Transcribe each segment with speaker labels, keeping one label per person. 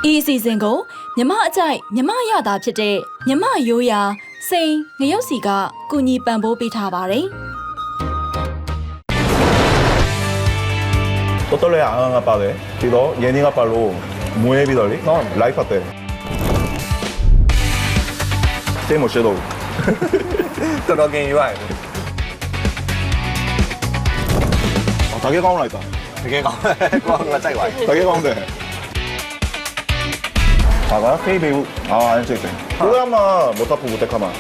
Speaker 1: ဤအစီအစဉ်ကိုမြမအကြိုက်မြမရတာဖြစ်တဲ့မြမရိုးရာစိန်ငရုတ်စီကကူညီပံ့ပိုးပေးထားပါတယ်
Speaker 2: တော်တော်လေးအားငါပါတယ်ပြီးတော့ရင်းနှီးကပါလို့မွေးပြီးတော့လေနော် live ဖတ်တယ်တေးမရှိတော့
Speaker 3: တော်တော်ကင်ရွာ
Speaker 2: တကယ်ကောင်းလိုက်တာ
Speaker 3: တကယ်ကောင်းကိုကငါကြိုက်ပါ
Speaker 2: တကယ်ကောင်းတယ်ဘာကဖေးဘေးအားစိတ်တယ်ဘုရားမမတော်ဘူးတက်ခါမှာ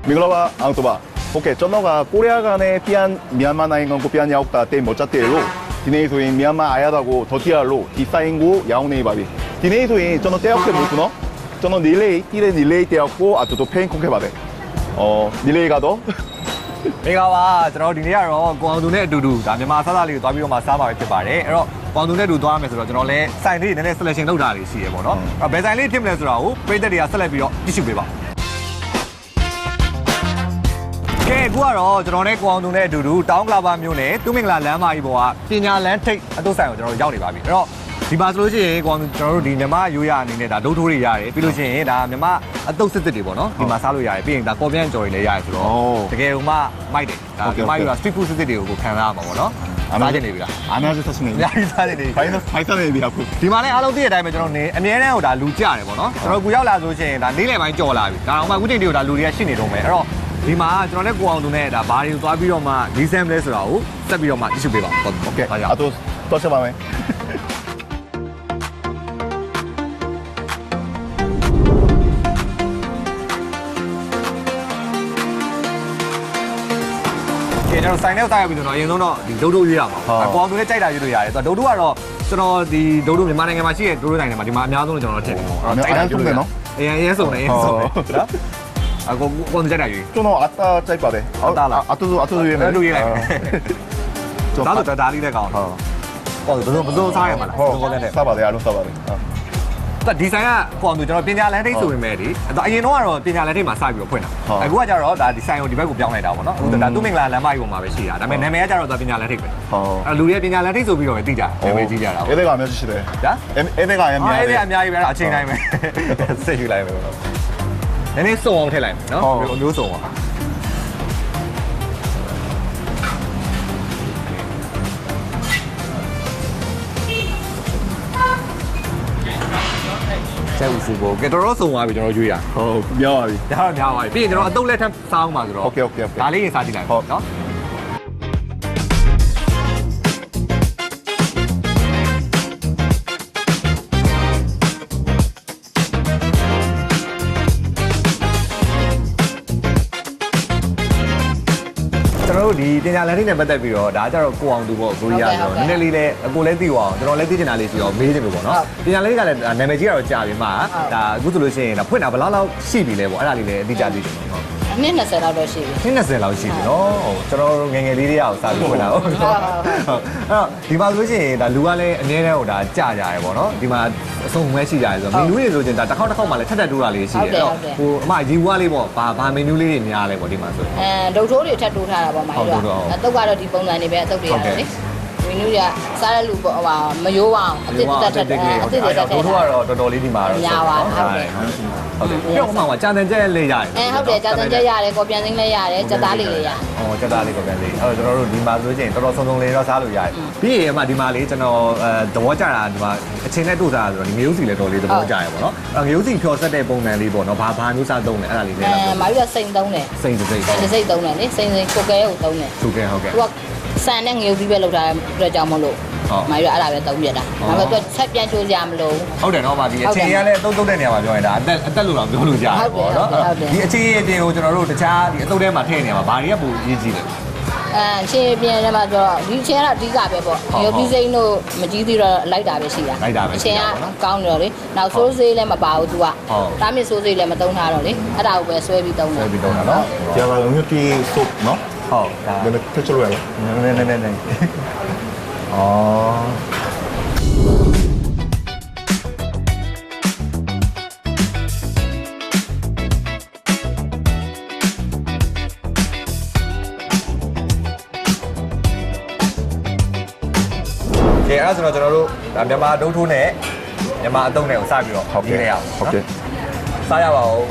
Speaker 2: မင်္ဂလာပါအောင်တော့ဟုတ်ကဲ့ကျွန်တော်ကကိုရီးယားကနေပြန်မြန်မာနိုင်ငံကိုပြန်ရောက်တာတဲ့မကြတဲ့လို့ဒီနေ့ဆိုရင်မြန်မာအားရတော့ကိုထော်တီရလို့ဒီဆိုင်ကိုရောင်းနေပါပြီဒီနေ့ဆိုရင်ကျွန်တော်တယောက်ခဲ့ဘူးနော်ကျွန်တော်ဒီလေးဒီလေးတယောက်ကိုအတူတူဖိန်းခုခဲ့ပါတယ်ဒီလေးကတော့
Speaker 3: မင်္ဂလာပါကျွန်တော်ဒီနေ့ကတော့ကိုအောင်သူနဲ့အတူတူဒါမြန်မာစားသားလေးကိုသွားပြီးတော့မှစားပါပဲဖြစ်ပါတယ်အဲ့တော့ကိုအောင်သူနဲ့အတူသွားမယ်ဆိုတော့ကျွန်တော်လည်းစိုင်လေးနည်းနည်း selection လုပ်တာလေးရှိရပေါ့နော်အဲ့ဘယ်ဆိုင်လေးဖြစ်မလဲဆိုတာကိုပြည်သက်တွေကဆက်လက်ပြီးတော့ကြည့်ရှုပေးပါကဲအခုကတော့ကျွန်တော်နဲ့ကိုအောင်သူနဲ့အတူတူတောင်ကလာပါမျိုးနဲ့သူမင်္ဂလာလမ်းမကြီးပေါ်ကပညာလန်းထိပ်အတုဆိုင်ကိုကျွန်တော်ရောက်နေပါပြီအဲ့တော့ဒီမှာဆိုလို့ရှိရင်ကိုအောင်ကျွန်တော်တို့ဒီမြန်မာရိုးရအနေနဲ့ဒါဒုတ်ထိုးတွေရတယ်ပြီးလို့ရှိရင်ဒါမြန်မာအတုစစ်စစ်တွေပေါ့နော်ဒီမှာစားလို့ရတယ်ပြီးရင်ဒါကော်ပြန်ကြော်တွေလည်းရတယ်ဆိုတော့တကယ်ဟိုမှမိုက်တယ်ဒါမိုက်ရ street food စစ်စစ်တွေကိုခံစားရမှာပေါ့နော်အားကျနေပြီလား
Speaker 2: အားများဆက်နေပြီ
Speaker 3: အားစားနေပြီ
Speaker 2: ဖိုင်းစားနေပြီအခု
Speaker 3: ဒီမှာလည်းအားလုံးသိတဲ့အတိုင်းပဲကျွန်တော်နေအမြဲတမ်းဟိုဒါလူကြတယ်ပေါ့နော်ကျွန်တော်ကူရောက်လာဆိုရှင်ဒါနေ့လယ်ပိုင်းကြော်လာပြီဒါတော့မှအခုချိန်တည်းဒါလူတွေကရှိနေတော့မယ်အဲ့တော့ဒီမှာကျွန်တော်လည်းကိုအောင်သူနဲ့ဒါဘာတွေကိုသွားပြီးတော့မှဒီဆမ်လဲဆိုတာကိုဆက်ပြီးတော့မှကြည့်ရှုပေးပါဟုတ်
Speaker 2: ကဲ့အတူတော့ဆက်ပါမယ်
Speaker 3: ကျွန်တော်ဆိုင်ထဲကိုတိုက်ရပြီးတော့အရင်ဆုံးတော့ဒီဒုတ်ဒုတ်ရွေးရမှာ။ကိုအောင်သူလည်းကြိုက်တာရွေးလို့ရတယ်။ဆိုတော့ဒုတ်ဒုတ်ကတော့ကျွန်တော်ဒီဒုတ်ဒုတ်မြန်မာနိုင်ငံမှာရှိတဲ့ဒုတ်ဒုတ်နိုင်ငံမှာဒီမှာအများဆုံးလို့ကျွန်တော်ထင်တယ်။
Speaker 2: အဲ့ဒါကြိုက်တာရွေးတယ်နော်
Speaker 3: ။အရင်ဆုံးတယ်နော်။အကိုကြိုက်တာရွေး
Speaker 2: ကျွန်တော်အတားကြိုက်ပါတယ်
Speaker 3: ဟုတ်တာလား
Speaker 2: အတူရွေးမယ်
Speaker 3: လူရွေးလိုက်။ဒါဆိုဒါလေးလည်းကောင်း။ဟုတ်။ဘယ်လိုစားရမှာလဲ
Speaker 2: ။ဟုတ်။စားပါတယ်အားလုံးစားပါတယ်။
Speaker 3: ဒီဆိုင်ကကိုအောင်သူကျွန်တော်ပညာလန်းထိပ်ဆိုပေမဲ့ဒီအရင်တော့ကတော့ပညာလန်းထိပ်မှာစပြီးတော့ဖွင့်တာအခုကကျတော့ဒါဒီဆိုင်ကိုဒီဘက်ကိုပြောင်းလိုက်တာပေါ့နော်အခုဒါသူမင်္ဂလာလမ်းမကြီးပေါ်မှာပဲရှိတာဒါပေမဲ့နာမည်ကကျတော့ပညာလန်းထိပ်ပဲဟုတ်လူတွေပညာလန်းထိပ်ဆိုပြီးတော့ပဲသိကြတယ်နာမည်ကြီးကြတာ
Speaker 2: အဲ့ဒါကမျိုးရှိတယ်
Speaker 3: ဒါ
Speaker 2: အဲ့ဒါကအများကြီး
Speaker 3: အဲ့ဒါအများကြီးပဲအချိန်တိုင်းပဲစိတ်ယူလိုက်မယ်ပေါ့နည်းနည်းစုံအောင်ထည့်လိုက်မယ်နော်အမျိုးစုံအောင်ကျဲဦးစုဘောကဲတော်တော်ဆုံးသွားပြီကျွန်တော်ရွေးရ
Speaker 2: ဟုတ်ပြောပါပြီ
Speaker 3: ဒါတော့များပါပြီပြီးရင်ကျွန်တော်အတုပ်လက်ထပ်စားအောင်ပါဆိုတော့
Speaker 2: โอเค
Speaker 3: ဒါလေးရင်စားကြည့်လိုက်ဟုတ်နော်ကျွန်တော်တို့ဒီတင်ညာလန်ထိပ်နဲ့ပတ်သက်ပြီးတော့ဒါကြတော့ကိုအောင်သူပေါ့ကိုရီးယားဆိုတော့နည်းနည်းလေးလည်းအကိုလည်းသိအောင်ကျွန်တော်လည်းသိချင်တာလေးရှိတော့မေးချင်ပြီပေါ့နော်တင်ညာလန်ထိပ်ကလည်းနာမည်ကြီးကတော့ကြာပြီမှာဒါအခုဆိုလို့ရှိရင်ဒါဖွင့်တာဘယ်လောက်ရှိပြီလဲပေါ့အဲ့ဒါလေးလည်းအတိအကျသိချင်တယ်ဟုတ်
Speaker 4: နှစ်20လောက်တော့ရှိပြီ
Speaker 3: နှစ်20လောက်ရှိပြီနော်ဟုတ်ကျွန်တော်ငယ်ငယ်လေးတွေကစပြီးဖွင့်တာဟုတ်အဲ့တော့ဒီမှာဆိုလို့ရှိရင်ဒါလူကလည်းအများနဲ့ဟိုဒါကြာကြရပေါ့နော်ဒီမှာအဆုံးမဲရှိကြရဆိုတော့မီနူးတွေဆိုရင်ဒါတစ်ခေါက်မှလည်းထပ်တိုးတာလေးရှိတယ်အဲ့တော့ဟိုအမရီဝါလေးပေါ့ဘာမီနူးလေးတွေများလဲပေါ့ဒီမှာဆို
Speaker 4: ဒုတ်ထိုးတွေထပ်တိုးထားတာပေါ့မိုင်းတို့အတုပ်ကတော့ဒီပုံစံတွေပဲအတုပ်တွေရတယ်လေမီနူးရစားတဲ့လူပေါ့ဟိုမရိုးအောင်အစ်စ်တက်တက်အစ်စ်တက်တက်
Speaker 3: ဒုတ်ထိုးကတော့တော်တော်လေးဒီမှာတော့
Speaker 4: များပါဟုတ်တယ်
Speaker 3: ဟုတ်တယ်ပြောမှကြာတန်ကျက်လေးရတယ်
Speaker 4: ဟုတ်တယ်ကြာတန်ကျက်ရတယ်ကော်ပြန်စင်းလေးရတယ်ကြက်သားလေးလေးရတယ်
Speaker 3: ကြက်သားလေးကော်ပြန်စင်းအဲ့တော့ကျွန်တော်တို့ဒီမှာဆိုရင်တော်တော်စုံလေးတော့စားလို့ရတယ်ပြီးရင်အမဒီမှာလေးကျွန်တော်သဘောကျတာဒီမှာအချိန်နဲ့တို့စားဆိုတော့ဒီငရုတ်စီလည်းတော်လေးသဘောကျရပေါ့နော်ငရုတ်စီဖြော်ဆက်တဲ့ပုံစံလေးပေါ့နော်ဘာမျိုးစားသုံးလဲအဲ့ဒါလေးလည်း
Speaker 4: မိုင်းရစိန်သုံးတယ်
Speaker 3: စိန်စိ
Speaker 4: န်သုံးတယ်လေစိန်ကိုကဲကိုသုံးတယ်
Speaker 3: ဟုတ်ကဲ့
Speaker 4: သူကဆန်နဲ့ငရုတ်ပြီးပဲလောက်ထားတဲ့အတွက်ကြောင့်မလို့မိုင်းရအဲ့ဒါပဲသုံးပြတာဒါပေမဲ့သူဆက်ပြန်ချိုးကြမလို့
Speaker 3: ဟုတ်တယ်နော်ဗာဒီအချိန်ကလည်းအသုံးတဲ့နေရာမှာပြောရင်ဒါအသက်လို့တော့ပြောလို့ရတယ်ပေါ့နော်ဒီအချိန်အပြင်ကိုကျွန်တော်တို့တခြားဒီအသုံးထဲမှာထည့်နေရမှာဗာတွေကပိုရေးကြည့်တယ်
Speaker 4: ချင်းပြင်းထဲမှာဆိုတော့ဒီချင်းကတော့အဓိကပဲပေါ့ရုပ်ပြီးစိမ့်တို့မကြီးသေးတော့လိုက်တာပဲရှိတာချင်းကကောင်းတယ်လေနောက်ဆိုးစေးလည်းမပါဘူး तू ကတားမြစ်ဆိုးစေးလည်းမသုံးထားတော့လေအဲ့ဒါကိုပဲဆွဲပြီးသုံးတာ
Speaker 3: ပြီးတော့နော်
Speaker 2: 제가 음료티 속 너?
Speaker 3: ဟုတ်ဒါ
Speaker 2: 내가 퇴출로 해라.
Speaker 3: နေအော်ကဲအဲ့ဒါဆိုတော့ကျွန်တော်တို့ဒါမြန်မာဒုတ်ထိုးနဲ့မြန်မာအတုံးနဲ့ကိုစပြီးတော့ရေးလိုက်ရအောင်
Speaker 2: 오케이.
Speaker 3: စားရပါဦး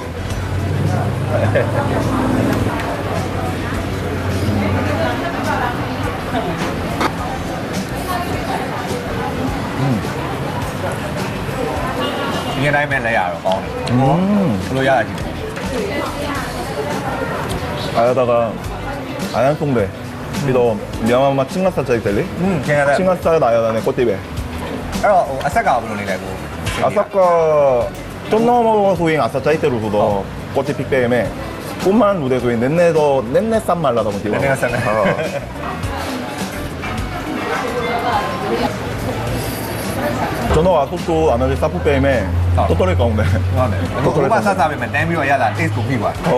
Speaker 3: ဒီတိုင်းမဲ့လဲရတော့ကောင်းတယ်ဘယ်လိုရတာကြည့်
Speaker 2: 아야다가 아양통배. 비도 미얀마 칭가사짜리 될리?
Speaker 3: ခင်ဗျာအဲ့
Speaker 2: 칭가사 나야다네 꽃띠배.
Speaker 3: တော့ဟိုအဆက်ကဘယ်လိုနေလဲကို
Speaker 2: 아사카 좀 넘어 소잉 아사짜리 때로 그도 꽃띠 픽배임에 꿈만 무대 소잉 넷내도 넷내 쌈 말라다 뭐
Speaker 3: 넷내 쌈 말라.
Speaker 2: 전화가 속도 안하지 사프 빼임에 또 떨릴 가운데.
Speaker 3: ဟုတ်တယ်ဘယ်လိုမှဆက်စားပေးမယ်တန်းပြီးတော့ရတာ taste ကိုပြီးပါ
Speaker 2: 어.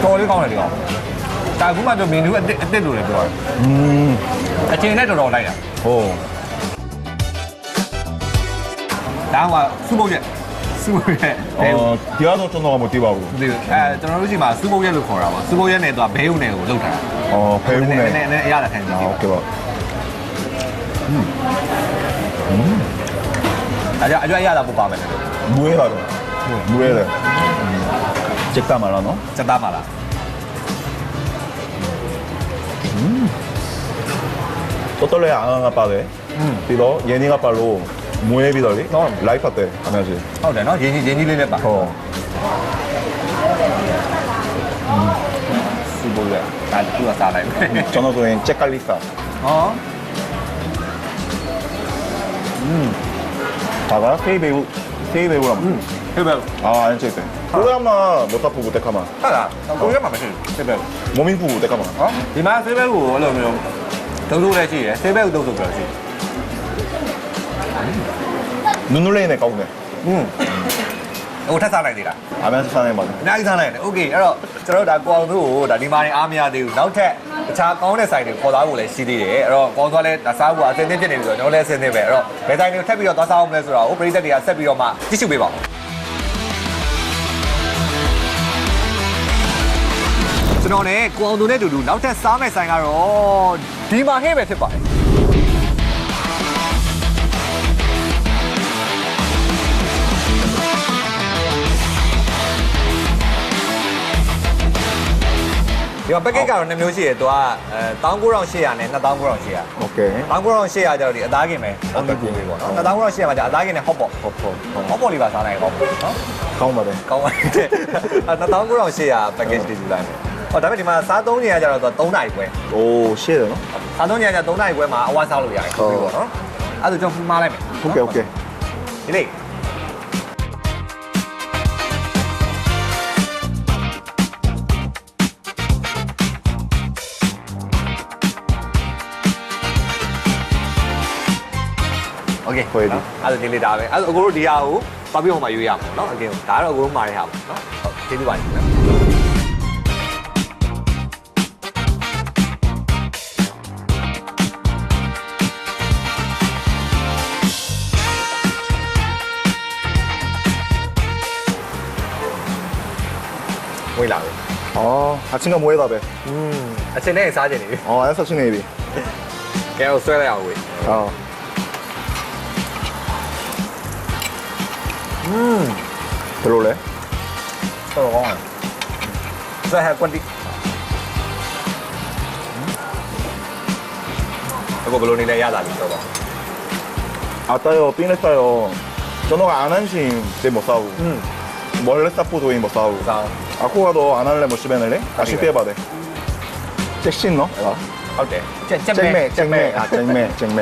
Speaker 3: တော်လေးကောင်းတယ်ဒီကောင်ဒါအခုမှတော့မင်းတို့အစ်လို့လည်းပြောတယ်အချိန်နဲ့တော်တော်လိုက်တာ
Speaker 2: 어.
Speaker 3: ဒါကစူပုတ်ရက်စူပုတ်ရက်
Speaker 2: 디아도 전화가 못 뛰바고.
Speaker 3: ဒီကျွန်တော်တို့ဒီမှာစူပုတ်ရက်လို့ခေါ်တာပါစူပုတ်ရက်နဲ့သူကဘဲုံနယ်ကိုလောက်ထားတာ
Speaker 2: 배우네.
Speaker 3: နဲ့အရတာခံကြည့်
Speaker 2: 아, 오케이 봐.
Speaker 3: ဒါကြောင့်အကျွတ်အရတာပို့ပါမယ်လေ
Speaker 2: 무해라죠. 무해래. 찍다 말라 너?
Speaker 3: စက်သားပါလား
Speaker 2: 또 떨래 안 빠데. 비도 예니가 빨로 무해 비더리. 라이프 때 하나지.
Speaker 3: ဟုတ်တယ်နော်ရင်းကြီးလေးနဲ့ပါ
Speaker 2: 어.
Speaker 3: စူပုတ်ရက်ဒါသူကစားလိုက်မယ်
Speaker 2: 전화소인 잭갈리사.
Speaker 3: ဟော
Speaker 2: 다가 세이배우랑.
Speaker 3: ဟေးဘယ်
Speaker 2: 아, 안 찍대. 꼬야마 못 타프 못 때카마.
Speaker 3: ဟုတ်လားကိုရက်မှာမရှိဘူးဟေးဘယ်
Speaker 2: 모민푸 못 때카마.
Speaker 3: ဟောဒီမှာဆေးဘက်ကိုအဲ့လိုမျိုးဒုံလို့လည်းရှိရယ်ဆေးဘက်ကိုဒုံဆိုပြီးတော့ရှိ
Speaker 2: 눈놀래네 가운데.
Speaker 3: ဟိုထက်စားလိုက်သေးလား
Speaker 2: 아면서 사네 맞아.
Speaker 3: အများကြီးစားလိုက်တယ်โอเคအဲ့တော့ကျွန်တော်တို့ဒါကိုအောင်သူကိုဒါဒီမှာနေအားမရသေးဘူးနောက်ထပ်တခြားကောင်းတဲ့ဆိုင်တွေခေါ်သွားဖို့လည်းရှိသေးတယ်အဲ့တော့ကောင်းသွားလဲဒါစားဖို့အဆင်သင့်ဖြစ်နေပြီဆိုတော့ကျွန်တော်လည်းအဆင်သင့်ပဲအဲ့တော့ဘယ်ဆိုင်တွေကိုထပ်ပြီးတော့သွားစားအောင်မလဲဆိုတော့ဟိုပရိသတ်တွေကဆက်ပြီးတော့မှကြည့်ရှုပေးပါဦးကျွန်တော်နဲ့ကိုအောင်သူနဲ့အတူတူနောက်ထပ်စားမယ့်ဆိုင်ကတော့ဒီမှာဟဲ့ပဲဖြစ်ပါတယ်ဒီမှာ package ကတော့2မျိုးရှိတယ်သူက19800နဲ့29800
Speaker 2: 오케이.
Speaker 3: 19800ကျတော့ဒီအသားကင်ပဲဟုတ်ပြီပြီပေါ့နော်29800မှာကျအသားကင်နဲ့ hot pot ဟော့ပေါ့လေးပါစားနိုင်ကောင်းပေါ့နော်
Speaker 2: 가운 말에.
Speaker 3: ကောင်းပါတယ်29800 package တွေယူလိုက်မယ်ဟောဒါပေမဲ့ဒီမှာစားသုံးနေရကြတော့သူ3နာရီခွဲ
Speaker 2: 오, 시에요, 너?
Speaker 3: စားသုံးနေရကြ3နာရီခွဲမှာအဝါစားလို့ရတယ်ဟုတ်ပြီပေါ့နော်အဲ့ဒါကျွန်တော်မှားလိုက်မယ်
Speaker 2: 오케이, 오케이.
Speaker 3: ဒီလေးโอเค
Speaker 2: ခွဲပြီ
Speaker 3: အဲ့ဒါဒီလေးဒါပဲအဲ့ဒါအကိုတို့ဒီဟာကိုပတ်ပြီးဟိုမှာရွေးရမှာเนาะအကင်းဒါကတော့အကိုတို့မှားတဲ့ဟာပေါ့เนาะဟုတ်ကျေးဇူးပါရှင်ဝေးလာပြီ
Speaker 2: 어, 아침가 뭐해다 배.
Speaker 3: အချိန်နဲ့စားကြနေပြီ
Speaker 2: 어, 안에서 친해비.
Speaker 3: ကဲဟိုဆွဲလိုက်အောင်ဝေး
Speaker 2: 어. 별로래?
Speaker 3: တော်ကောင်းတယ်ဆွဲဟဲ့ကွန်တီအခုဘယ်လိုနေလဲရလာပြီတော့
Speaker 2: 아따요, 삥냈어요. 전화가 안 한신 때못 싸우고. 멀레 사포도인 못 싸우고.
Speaker 3: စား
Speaker 2: 아코가도 안 할래 못 씹어낼래? 다시 빼봐대. 잭신 너?
Speaker 3: ဟုတ်တယ်ချက်
Speaker 2: 잭매, 잭매. 아, 잭매, 잭매.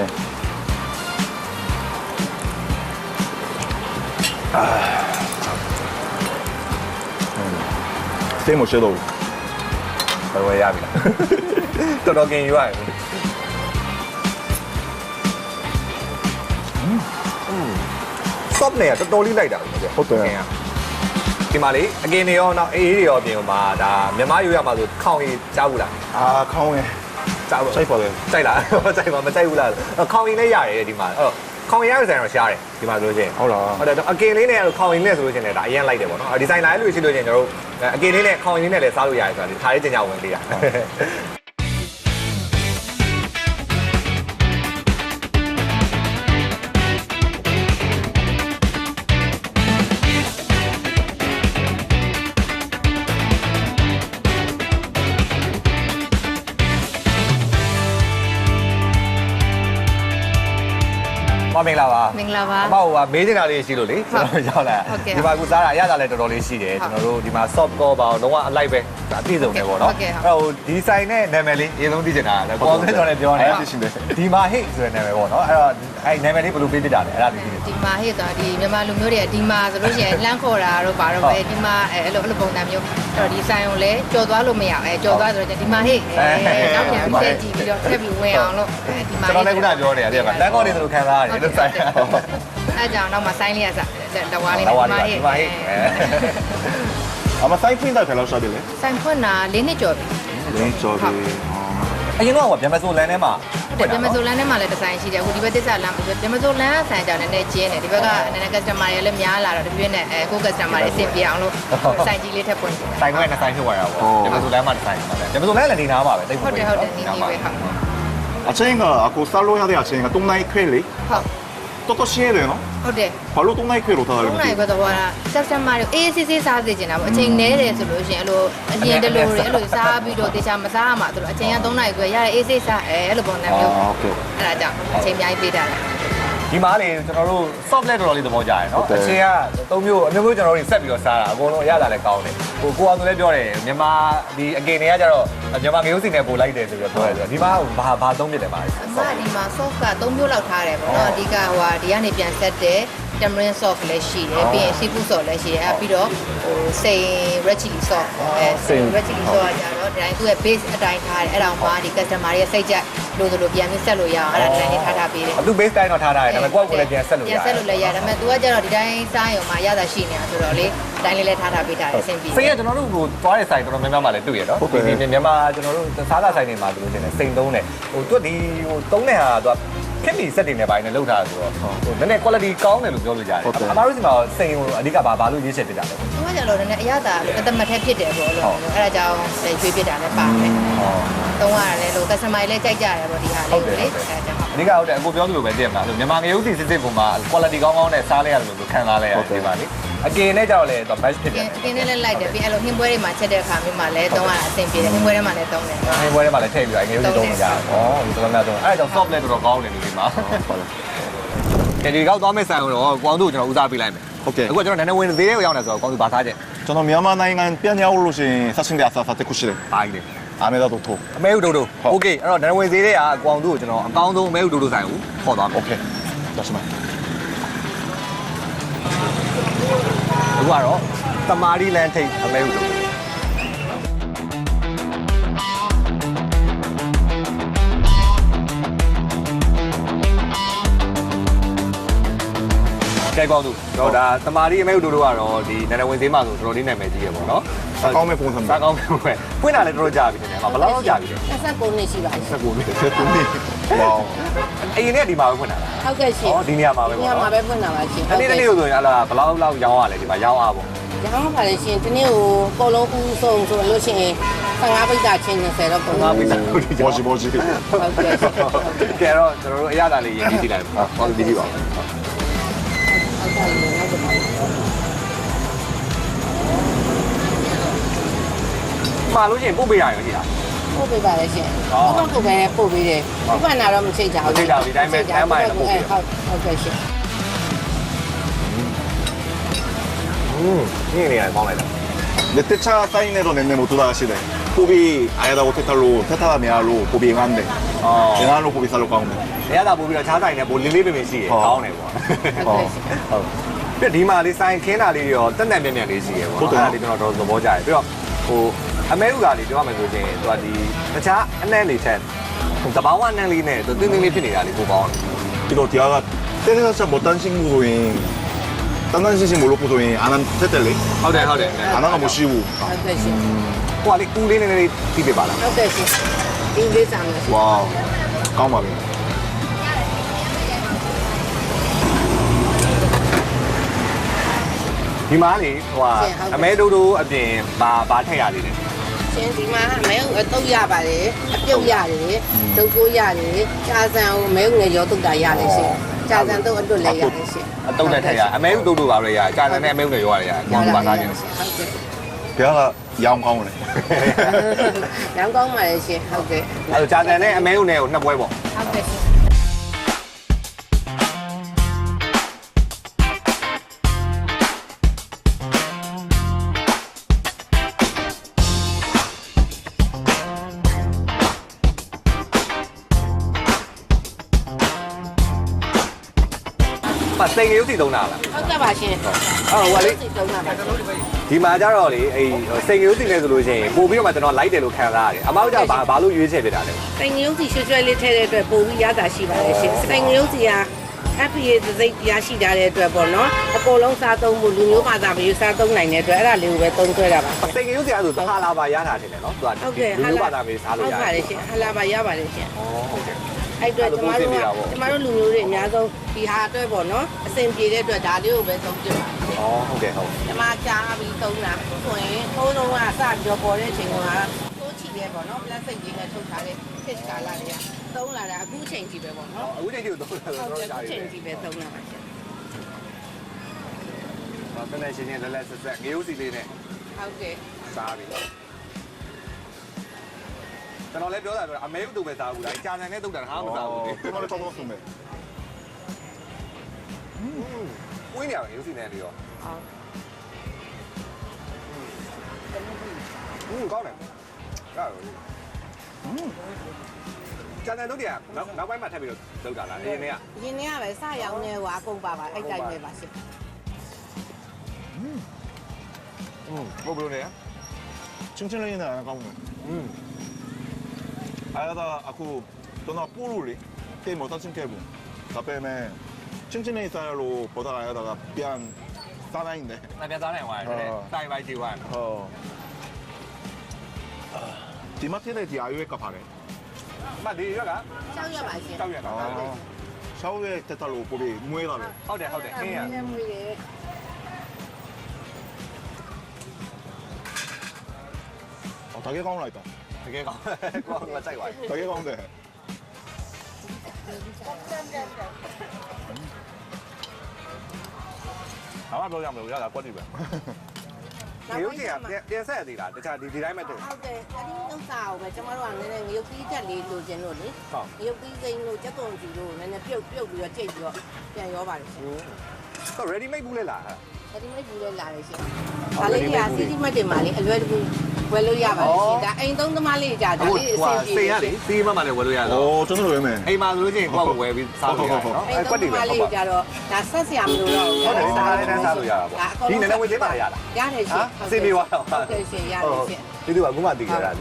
Speaker 2: စိတ်မရှိတော့
Speaker 3: ဘယ်ဝဲရပြီလားတော်တော်ကင်ယူရတယ်ဆော့နဲ့တော်တော်လေးလိုက်တာ
Speaker 2: ဟုတ်တယ်
Speaker 3: ဒီမှာလေအကင်တွေရောနောက်အေးတွေရောပြင်မှာဒါမြန်မာရိုးရမှာဆိုခေါင်းကြီးကြားဘူးလား
Speaker 2: အာခေါင်းဝင်
Speaker 3: ကြားဘူး
Speaker 2: စိတ်ပါတယ်
Speaker 3: ကြိုက်လားကြိုက်ပါမကြိုက်ဘူးလားခေါင်းကြီးလည်းရတယ်ဒီမှာအဲ့တော့ခေါင်းရရဆိုင်တော့ရှားတယ်ဒီမှာဆိုလို့ချင်း
Speaker 2: ဟုတ်လား
Speaker 3: ဟုတ်တယ်အကင်လေးနဲ့ခေါင်းရင်းနဲ့ဆိုလို့ချင်းလည်းဒါအရင်လိုက်တယ်ပေါ့နော်ဒီဇိုင်နာလေးလို့ရှိလို့ချင်းကျွန်တော်တို့အကင်လေးနဲ့ခေါင်းရင်းနဲ့လည်းစားလို့ရတယ်ဆိုတာဒီထားရေးတင်ကြဝင်ပေးတာမင်္ဂလာပါ
Speaker 4: မင်္ဂလာပါ
Speaker 3: အမကမေးနေတာလေးရှိလို့လေကျွန်တော်ရောက်လာဒီမှာအခုစားတာအရသာလည်းတော်တော်လေးရှိတယ်ကျွန်တော်တို့ဒီမှာ soft core ပါတော့လုံးဝအလိုက်ပဲဒါအပြည့်စုံတယ်ပေါ့နော်အဲ့တော့ဒီဆိုင်နဲ့နာမည်လေးအရင်ဆုံးသိချင်တာလည်းပေါ်တဲ့ကျွန်တော်လည်းပြောနေတာဒီမှာဟိဆိုတဲ့နာမည်ပေါ့နော်အဲ့တော့အဲ့နာမည်လေးဘယ်လိုပေးပြတာလဲအဲ့ဒါလေးသိတယ်
Speaker 4: ဒီမှာဟဲ့တော့ဒီမြန်မာလူမျိုးတွေကဒီမှာဆိုလို့ရှိရင်လှမ်းခေါ်တာတော့ပါတော့ပဲဒီမှာအဲ့လိုပုံစံမျိုးအဲ့တော့ဒီဆိုင်ကိုလည်းကြော်သွားလို့မရဘူးကြော်သွားဆိုတော့ဒီမှာဟဲ့နောက်ပြန်ပြီးဆက်ကြည့်ပြီးတော့ထပ်ပြီးဝင်အောင်လို့ဒီမှာ
Speaker 3: ကျွန်တော်လည်းခုနပြောနေရတယ်ကလမ်းကောင်းနေသလိုခံစားရတယ်လို့ဆိုင်အ
Speaker 4: ဲ့ကြောင့်တော့မဆိုင်လေးရစတဝါလေးဒီမှာဟဲ့
Speaker 2: အမဆိုင်ဖွင့်တာခလောက်ရှာတယ်လေ
Speaker 4: ဆိုင်ဖွင့်တာ၄နှစ်ကျော်ပြီ
Speaker 2: လင်းချော်ပြီ
Speaker 3: အရင်တော့ပြန်မစိုးလမ်းထဲမှာ
Speaker 4: ပြန်မစိုးလမ်းထဲမှာလည်းဒီဇိုင်းရှိတယ်ဟိုဒီဘက်တစ္ဆာလမ်းမှာပြန်မစိုးလမ်းဆိုင်ကြောင်လည်းကျင်းတယ်ဒီဘက်ကနည်းနည်း customer တွေလည်းများလာတော့ဒီပြည့်နဲ့ကို customer တွေအဆင်ပြေအောင်လို့ဆိုင်ကြီးလေးထပ်ပွင့်တယ်
Speaker 3: ဆိုင်ခွဲနဲ့ဆိုင်ဖြစ်သွားတာပေါ့ပြန်မစိုးလမ်းမှာဆိုင်ပါပဲပြန်မစိုးလမ်းလည်းနေနာပါပဲတိတ်
Speaker 4: ဟုတ်တယ်ဟုတ်တယ်နီးနီးပဲဟုတ်
Speaker 2: အချင်းကအကိုစားလို့ရတဲ့အချင်းက3နိုင်ခွဲလေ
Speaker 4: ဟုတ်
Speaker 2: တော်တော်ရှင်းတယ်နော်
Speaker 4: ဟုတ်တယ်
Speaker 2: ဘာလို့3နိုင်ခွဲလို့ထားတယ်လဲ
Speaker 4: 3နိုင်ပဲတော့ဟာ customer တွေအေးစစ်စစ်စားစေချင်တာပေါ့အချိန်နည်းတယ်ဆိုလို့ရှိရင်အဲ့လိုအရင်တလို့တွေအဲ့လိုစားပြီးတော့တေချာမစားရမှာဆိုတော့အချိန်က3နိုင်ခွဲရတဲ့အေးစစ်စားအဲ့လိုပုံစံမျိုး
Speaker 2: โอเค
Speaker 4: အဲ့ဒါကြောင့်အချိန်အများကြီးပေးတာလေ
Speaker 3: ဒီမှာလေကျွန်တော်တို့ soft လက်တော်တော်လေးသဘောကျတယ်နော်အချင်းက3မျိုးအမျိုးမျိုးကျွန်တော်တို့ဆက်ပြီးတော့စားတာအကုန်လုံးအရသာလည်းကောင်းတယ်ဟိုကိုအောင်သူလည်းပြောတယ်မြန်မာဒီအကင်တွေကကြတော့မြန်မာငရုတ်စီနဲ့ပို့လိုက်တယ်ဆိုပြီးတော့ပြောတယ်ဆိုတော့ဒီမှာဘာသုံးဖြစ်တယ်ပါလဲ
Speaker 4: အမဒီမှာ sauce က3မျိုးလောက်ထားတယ်ပေါ့နော်အဓိကဟိုဟာဒီကနေပြန်ဆက်တယ် tamarind sauce လည်းရှိတယ်ပြီးရင် seafood sauce လည်းရှိတယ်ပြီးတော့ဟိုစိန် red chili sauce red chili sauce ကကြတော့ဒီတိုင်းသူ့ရဲ့ base အတိုင်းထားတယ်အဲ့ဒါမှဒီ customer တွေရဲ့စိတ်ကြိုက်လို့ဆိုလို့ပြန်ပြီးဆက်လို့ရအောင်အဲ့ဒါဒီတိုင်းထားပေးတယ်
Speaker 3: သူ base တိုင်းတော့ထားထားတယ်ဒါပေမဲ့ကိုယ့်ကိုယ်လည်းပြန်ဆက်လို့ရတယ်
Speaker 4: ပြန်ဆက်လို့လည်းရတယ်ဒါပေမဲ့ तू ကကြတော့ဒီတိုင်းစားရုံမှာရတာရှိနေတာဆိုတော့လေတိုင်းလေးလည်းထားပေးတာအဆင်ပြေ
Speaker 3: စိတ်ကကျွန်တော်တို့ကိုသွားတဲ့ဆိုင်တော်တော်များများမှလည်းတွေ့ရတော့ဒီမြန်မာကျွန်တော်တို့စားတာဆိုင်တွေမှာဆိုလို့ရှိရင်စိန်သုံးတယ်ဟိုသူဒီဟိုသုံးတဲ့ဟာသူကခက်မီစက်တွေနဲ့ပိုင်းနဲ့လောက်ထားဆိုတော့ဟိုနည်းနည်း quality ကောင်းတယ်လို့ပြောလို့ရတယ်အမားတို့စီမှာစိန်ဟိုအဓိကဘာလို့ရေးချက်ပြတာလဲ
Speaker 4: သူကကြတော့လည်းအရသာအတမတ်ထက်ဖြစ်တယ်ပေါ့လို့အဲ့ဒါကြောင့်လည်းရွေးပြတာလည်းပါတယ်သုံးရတယ်လို့ customer တွေလည်းကြိုက်ကြတယ်ပေါ့ဒီဟာလေးကိုလေအဲ့ဒါကြောင့်
Speaker 3: အဓိကဟုတ်တယ်အခုပြောသလိုပဲသိရမှာလို့မြန်မာငရုတ်စီစစ်စစ်ပုံမှာ quality ကောင်းကောင်းနဲ့စားလိုက်ရတယ်လို့ခံစားလိုက်ရတယ်ဒီမှာလေအကင်နဲ့ကြောက်လဲတော့ match ဖြစ်တယ်
Speaker 4: အကင်းနဲ့လည်းလိုက်တယ်ပြီးအဲ့လိုဟင်းပွဲတွေမှာချက်တဲ့အခါမျိုးမှာလည်းသုံးရတာအဆင်ပြေတယ်ဟင်းပွဲထဲမှာလည်းသုံးတယ်
Speaker 3: ဟင်းပွဲထဲမှာလည်းထည့်ပြီးငရုတ်စီသုံးနေကြတယ်ဩဒီတော်များသုံးအဲ့ဒါကြောင့် soft လည်းတော်တော်ကောင်းတယ်လူတွေမှာကဲဒီကောက်သွားမယ့်ဆိုင်တော့ကွာတို့ကျွန်တော်ဦးစားပေးလိုက်မယ်
Speaker 2: โอเค
Speaker 3: အခုကျွန်တော်နည်းနည်းဝင်သေးတယ်ရောက်နေဆိုတော့ကွာတို့ဘာစားချက်
Speaker 2: ကျွန်တော်မြန်မာနိုင်ငံပြန်ရောက်လို့ရှိရင်ဆက်ရှင်ပြစားတဲ့ခုရှိတယ်
Speaker 3: ဘာကြီးလဲ
Speaker 2: အာမေဒါတို့ထိုး
Speaker 3: အမဲဥဒိုဒိုโอเคအဲ့တော့နည်းနည်းဝင်သေးတဲ့ကအကွာတို့ကိုကျွန်တော်အကောင်းဆုံးအမဲဥဒိုဒိုဆိုင်ကိုခေါ်သွားမယ်
Speaker 2: โอเคဒါရှိမှာ
Speaker 3: အခုကတော့တမာရီလန်ထိတ်အမဲဥဒိုကဲကောင်းသူတော့ဒါတမာရီအမဲဥဒိုဒိုကတော့ဒီနည်းနည်းဝင်သေးမှဆိုတော်တော်လေးနာမည်ကြီးရပေါ့နော်
Speaker 2: စားကောင်းမဲ့ပုံစံ
Speaker 3: စားကောင်းပဲဖွင့်တာလည်းတော်တော်ကြာပြီနေမှာဘယ်လောက်ကြာပြီလဲ
Speaker 4: 29နှစ်ရှိပါပြီ
Speaker 2: 19နှစ်19နှစ်ဝေါ
Speaker 3: အရင်နဲ့ဒီမှာပဲဖွင့်တာလား
Speaker 4: ဟုတ်ကဲ့ရှင်
Speaker 3: ဩဒီနေရာမှာပဲ
Speaker 4: ဒီ
Speaker 3: ပေါ့
Speaker 4: မှာ
Speaker 3: နော်
Speaker 4: ပဲဖွင့်တာပါရှင်
Speaker 3: တနေ့တနေ့ဆိုရင်အလားဘယ်လောက်လောက်ရောင်းရလဲဒီမှာရောင်းအားပေါ့
Speaker 4: ရောင်းပါလေရှင်ဒီနေ့ကိုကောလုံးဦးဆုံးဆိုလို့ရှိရင်15ပိတ်တာချင်း20တော့ပုံ
Speaker 3: ငါပိတ်တာလို့ဒီ
Speaker 2: ဘောရှိဘောရှိ
Speaker 4: ဟုတ်ကဲ့
Speaker 3: ကဲတော့ကျွန်တော်တို့အရသာလေးရင်းကြည့်လိုက်ပါဟောဒီကြည့်ပါဦး
Speaker 4: ဟုတ်ကဲ့နောက်တော့
Speaker 3: မှာလို့ရှိရင်ပို့ပေးရရောရှိတာ
Speaker 4: ပို့ပေးပါလေရှင်ဟုတ်ကဲ့ပဲပို့ပေးတယ်ဥပနာတော့မချိတ်ကြဘူးဟုတ်ကဲ့ရှင်
Speaker 3: ဒီနေရာပေါင်းလိုက်တာ
Speaker 2: လက်တချာဆိုင်နေတော့နည်းနည်းမတူတာရှိတယ်ပိုပြီးအာရဒါကိုထက်တာများလို့ပိုပြီးငန်းတယ်ငန်းလို့ပိုပြီးစားလို့ကောင်းတယ်
Speaker 3: အရသာပို့ပြီးတော့ခြားဆိုင်နဲ့ပိုလေးလေးပင်ပင်ရှိရကောင်းတယ်ပေါ့ဟုတ် ပြဒီမှာလေးဆိုင်ခင်းတာလေးရောတက်တက်မြက်မြက်လေးရှိရပေါ့အဲ့ဒါလေးကျွန်တော်တော့သဘောကျတယ်ပြီးတော့ဟိုအမဲဥကလေးပြောရမယ်ဆိုရင်သူကဒီတခြားအနှံ့လေးထက်တဘာဝအနှံ့လေးနဲ့သူတင်းတင်းလေးဖြစ်နေတာလေးပိုပေါင်းတယ်
Speaker 2: 이거 디아가 때려서 못한 친구인 딴딴신신 몰로코도인 안한 테텔리
Speaker 3: ဟုတ်တယ်
Speaker 2: 안하가 못 씌우고
Speaker 4: ဟုတ်ကဲ့ရှင်
Speaker 3: ဟိုကလေးကူလေးနည်းနည်းလေးတီးပေးပါလား
Speaker 4: ဟုတ်ကဲ့ရှင်ဒီလေးစားမယ်
Speaker 2: 와 까마비
Speaker 3: ဒီမှာလေဟိုကအမဲတိုးတိုးအပြင်ဘာထည့်ရသေးတယ်
Speaker 4: ရှင်ဒီမှာမဲဥအတုပ်ရပါတယ်အပြုတ်ရတယ်ဒုတ်ကိုရတယ်ကြာစံကိုမဲဥနဲ့ရောတုတ်တာရတယ်ရှင်ကြာစံတော့အလွတ်လည်းရတယ်ရှင်
Speaker 3: အတုံးနဲ့ထည့်ရအမဲဥတိုးတိုးပါလို့ရကြာတယ်နဲ့အမဲဥနဲ့ရောရတယ်ကွာပါသားခြင်း
Speaker 4: ဟုတ်ကဲ့
Speaker 2: 디아가 야옹 가오네
Speaker 4: ရောင်းကောင်းပါလေရှင်ဟုတ်ကဲ့
Speaker 3: အဲ့တော့ကြာတယ်နဲ့အမဲဥနဲ့ကိုနှစ်ပွဲပေါ့
Speaker 4: ဟုတ်ကဲ့ရှင်
Speaker 3: စိန်ရုပ်စီသုံးတာလား
Speaker 4: ဟုတ်ကဲ့ပါရှင်
Speaker 3: ဟိုကလေ
Speaker 4: စိတ်သုံးတာပါရှင်
Speaker 3: ဒီမှာကြတော့လေအဲ့စိန်ရုပ်စီနဲ့ဆိုလို့ရှိရင်ပို့ပြီးတော့မှကျွန်တော်လိုက်တယ်လို့ခံစားရတယ်အမောက်ကြဘာလို့ရွေးချယ်ပြတာလဲ
Speaker 4: စိတ်ငရုံးစီရွှဲရွှဲလေးထည့်တဲ့အတွက်ပိုပြီးရတာရှိပါတယ်ရှင်စိတ်ငရုံးစီက FPA သစိတ်ရရှိထားတဲ့အတွက်ပေါ့နော်အကုန်လုံးစားသုံးမှုလူမျိုးဘာသာမျိုးစားသုံးနိုင်တဲ့အတွက်အဲ့ဒါလေးကိုပဲသုံးဆွဲတာပါ
Speaker 3: စိန်ရုပ်စီအဲ့ဆိုဟာလာပါရတာတယ်နော်သူက
Speaker 4: ဟုတ်ကဲ့
Speaker 3: လူမျိုးဘာသာမျိုးစားလို့ရတယ်
Speaker 4: ဟုတ်ပါတယ်ရှင်ဟာလာပါရပါတယ်ရှင်
Speaker 3: ဩဟုတ်ကဲ့
Speaker 4: အဲ့အတွက်ကျမတို့လူမျိုးတွေအများဆုံးဒီဟာအတွက်ပေါ့နော်အဆင်ပြေတဲ့အတွက်ဒါလေးကိုပဲသုံးပြပါ
Speaker 3: ဩဟုတ်ကဲ့ဟုတ်
Speaker 4: ကျမကြားပြီးသုံးတာဆိုရင်သုံးလုံးကစပြီးတော့ပေါ်တဲ့အချိန်ကတိုးချီရဲပေါ့နော်ပလတ်စိတ်ကြီးနဲ့ထုတ်ထားတဲ့ fish ကာလာတွေကသုံးလာတာအခုချိန်ကြီးပဲပေါ့နော်
Speaker 3: အခုချိန်ကြီးတော့တော့
Speaker 4: ဟုတ်ကဲ့
Speaker 3: ကြာ
Speaker 4: အခု
Speaker 3: ပြီ
Speaker 4: ချိန်ကြီးပဲသုံးလာပါရှင်
Speaker 3: တနေ့ရှင်ရှင်လက်ဆက်ဆက်ငရုပ်စီလေးနဲ့
Speaker 4: ဟုတ်ကဲ့
Speaker 3: စားပြီကျွန်တော်လည်းပြောတာအမဲဥတူပဲစားဘူးလားကြာတယ်နဲ့တုတ်တယ်ဟာမစားဘူးလေ
Speaker 2: 그만에 떠서 쏘면
Speaker 3: ဝင်းနေရတယ်ရုပ်စီနဲ့ပြီးတော့
Speaker 4: ဟုတ်
Speaker 3: ကောင်းတယ်ကားလို့ကြာတယ်တုတ်တယ်နောက်ပိုင်းမှာထပ်ပြီးတော့တုတ်တာလားအရင်က
Speaker 4: ရင်းနေရပဲစရောင်းနေဟိုအကုန်ပါပါအဲ့တိုင်းပဲပါရှင်
Speaker 3: ဘယ်လိုလဲ
Speaker 2: 칭칭레이는 안 가오네 아야다 아쿠 너나 뽀루리 게임 못한 칭케부 나빼메 칭칭레이 사이로 보다가 아야다가 삐안 사나인데
Speaker 3: ငါပြန်စားနိုင်သွားတယ်တိုင်ပိုင်းကြည့်သွားတယ်
Speaker 2: 디마티네 디 아유에까 바래
Speaker 3: မဒီရွက်က
Speaker 4: ရှောက်ရပါရှင်
Speaker 3: တောက်ရက်တာ
Speaker 2: 샤오에 테탈로 보비 무에다래
Speaker 3: ဟုတ်တယ်ခင်းရ
Speaker 4: နည်းမွေးတယ်
Speaker 2: 다게 가오나 있다
Speaker 3: တကယ်ကောင်းကိုကကြိုက်သွားတယ်
Speaker 2: 다게 가운데
Speaker 3: ဘာမှပြောရမလို့ရတာကွက်တိပဲရုပ်စီကပြန်ဆက်ရသေးလားတခြားဒီတိုင်းမဲ့တူ
Speaker 4: ဟုတ်တယ်အဲ့ဒီဥစ္စာကိုပဲကျမတို့ကနည်းနည်းငရုတ်သီးချက်လေးလိုချင်လို့လေငရုတ်သီးစိမ်းလို့ကြက်သွန်ကြီးလို့နည်းနည်းပြုတ်ပြီးတော့ချိန်ပြီးတော့ပြန်ရောပါတယ်ရှင်
Speaker 3: ဟုတ် ready made ဘူးလေလား
Speaker 4: အဲ့ဒီမိတ်ဘူးလည်းလာတယ်ရှင်ဒါလေးကစီစီမတ်တင်ပါလေအလွယ်တကူဝယ်လို့ရပါတယ်ရှင်ဒါအိမ်သုံးသမားလေးကြာဒါလေးအဆင်ပြေ
Speaker 3: စေရလေစီးမမှလည်းဝယ်လို့ရတော့
Speaker 2: 오 저는 왜매
Speaker 3: အိမ်မှာဆိုလို့ချင်းကိုကဝယ်ပြီးစားလို့ရတယ်နော်
Speaker 4: အိမ်သုံးသမားလေးကြာတော့ဒါဆက်စရာမလိုတော့ဘူး
Speaker 3: ဟုတ်တယ်စားလည်းစားလို့ရတာပေါ့ဒီနည်းနည်းဝယ်သေးပါလားရလား
Speaker 4: ရတယ်ရှင်
Speaker 3: စေပြေသွားတော့
Speaker 4: ဟုတ်ကဲ့ရှင်ရတယ်ရှင်
Speaker 3: ဒီလိုကအခုမှတည်ကြတာ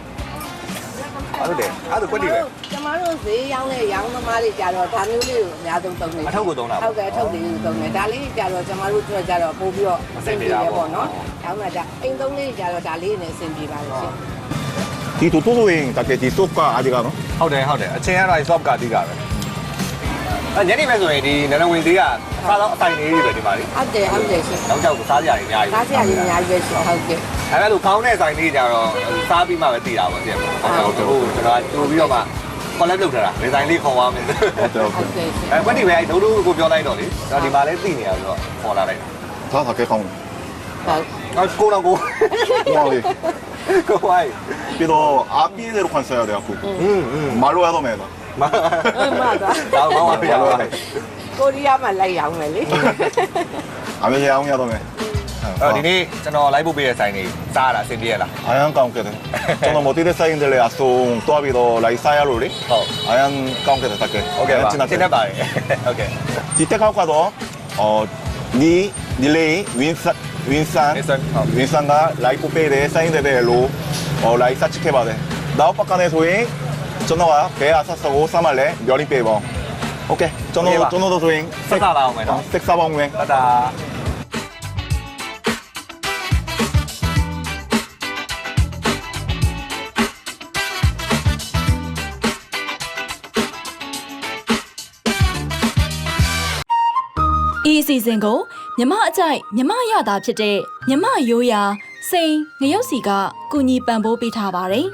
Speaker 3: ဟုတ်တယ်အဲ့ဒါကွက်တိပဲ
Speaker 4: ကျမတို့ဈေးရောင်းတဲ့ရောင်းသမားတွေကြာတော့ဒါမျိုးလေးကိုအများဆုံးသုံးနေ
Speaker 3: အထောက်ကိုသုံးတာ
Speaker 4: ဟုတ်ကဲ့အထုပ်လေးကိုသုံးတယ်ဒါလေးကြာတော့ကျမတို့တို့ကြာတော့ပို့ပြီးတော့အဆင်ပြေတယ်ပေါ့နော်။ဒါမှမဟုတ်အိမ်သုံးလေးကြာတော့ဒါလေးနဲ့အဆင်ပြေပါလို့ရှင်
Speaker 2: 디 도토도잉 다게 디 소프가 아디가노
Speaker 3: ဟုတ်တယ်အချင်းကတော့ soft ကတိကပဲညနေမဲ့ဆိုရင်ဒီနနဝင်သေးကစားတော့အတိုင်လေးတွေပဲဒီမှာလေ
Speaker 4: ။ဟုတ်တယ်ရှင်
Speaker 3: နောက်ကြောက်ကိုစားကြရတယ်အများကြီး
Speaker 4: ။ဒါဆရာကြီးအများကြီးပဲရှင်ဟုတ်ကဲ့
Speaker 3: အဲ့ဒါလို့ကောင်းတဲ့ဆိုင်လေးကြတော့စားပြီးမှပဲတည်တာပေါ့ပြန်ပေါ့အဲ့တော့တို့ကျွန်တော်ကြိုပြီးတော့မှ collect လုပ်ထားတာဒီဇိုင်းလေးခေါ်သွားမယ်
Speaker 2: 어때
Speaker 4: ဟုတ်
Speaker 2: 어때
Speaker 4: ကဲ့ရှင်
Speaker 3: အဲ့ကွက်တီပဲအဲ့ဒုတို့ကိုပြောလိုက်တော့လေကျွန်တော်ဒီမှာလည်းသိနေရဆိုတော့ခေါ်လာလိုက်
Speaker 2: 다 다게 가오네
Speaker 4: ဟုတ်
Speaker 3: အော်ကိုတော့ကို
Speaker 2: 고마워
Speaker 3: ကိုဝိုင်း
Speaker 2: 비도 아비대로 관 써야 돼 갖고
Speaker 3: อืม
Speaker 2: 말로 해도 매다
Speaker 3: မ
Speaker 4: မှန်ပါ
Speaker 3: တော့မောင်းပါရပါ
Speaker 4: ကိုရီးယားမှာလိုက်ရောင်းမယ်လေ
Speaker 2: 아메제 야옹야도 매
Speaker 3: အဲ့ဒီနေ့ကျွန်တော်လိုက်ဖို့ပေးတဲ့ဆိုင်လေးစားရတာအဆင်ပြေရလား
Speaker 2: 아양 가운데 저는 뭐 디데 사인들레 아송 또아비도 라이 사야로리
Speaker 3: ဟုတ်
Speaker 2: 아양 가운데 다게
Speaker 3: โอเคပါ
Speaker 2: 지나
Speaker 3: ရှင်းတတ်ပါတယ်โอเค
Speaker 2: 디테 가고도 어 ဒီလေးဝင်းဆန်ကလိုက်ပို့ပေးတယ်ဆိုင်တယ်လို့ဟိုလိုက်စချခဲ့ပါတယ်နောက်ပတ်ကနေဆိုရင်ကျွန်တော်ကဘယ်အဆက်စကိုစမ်းမလဲပြောလိပေးပါโอเคကျွန်တော်တို့ဆိုရင်
Speaker 3: ဆက်စားလာအောင်မယ်နော်
Speaker 2: ဆက်စားပါအောင်မယ်
Speaker 3: တတာ
Speaker 1: ဤအစီအစဉ်ကိုမြမအကြိုက်မြမရတာဖြစ်တဲ့မြမရိုးရာစိန်ငရုတ်စီကကူညီပံ့ပိုးပေးထားပါတယ်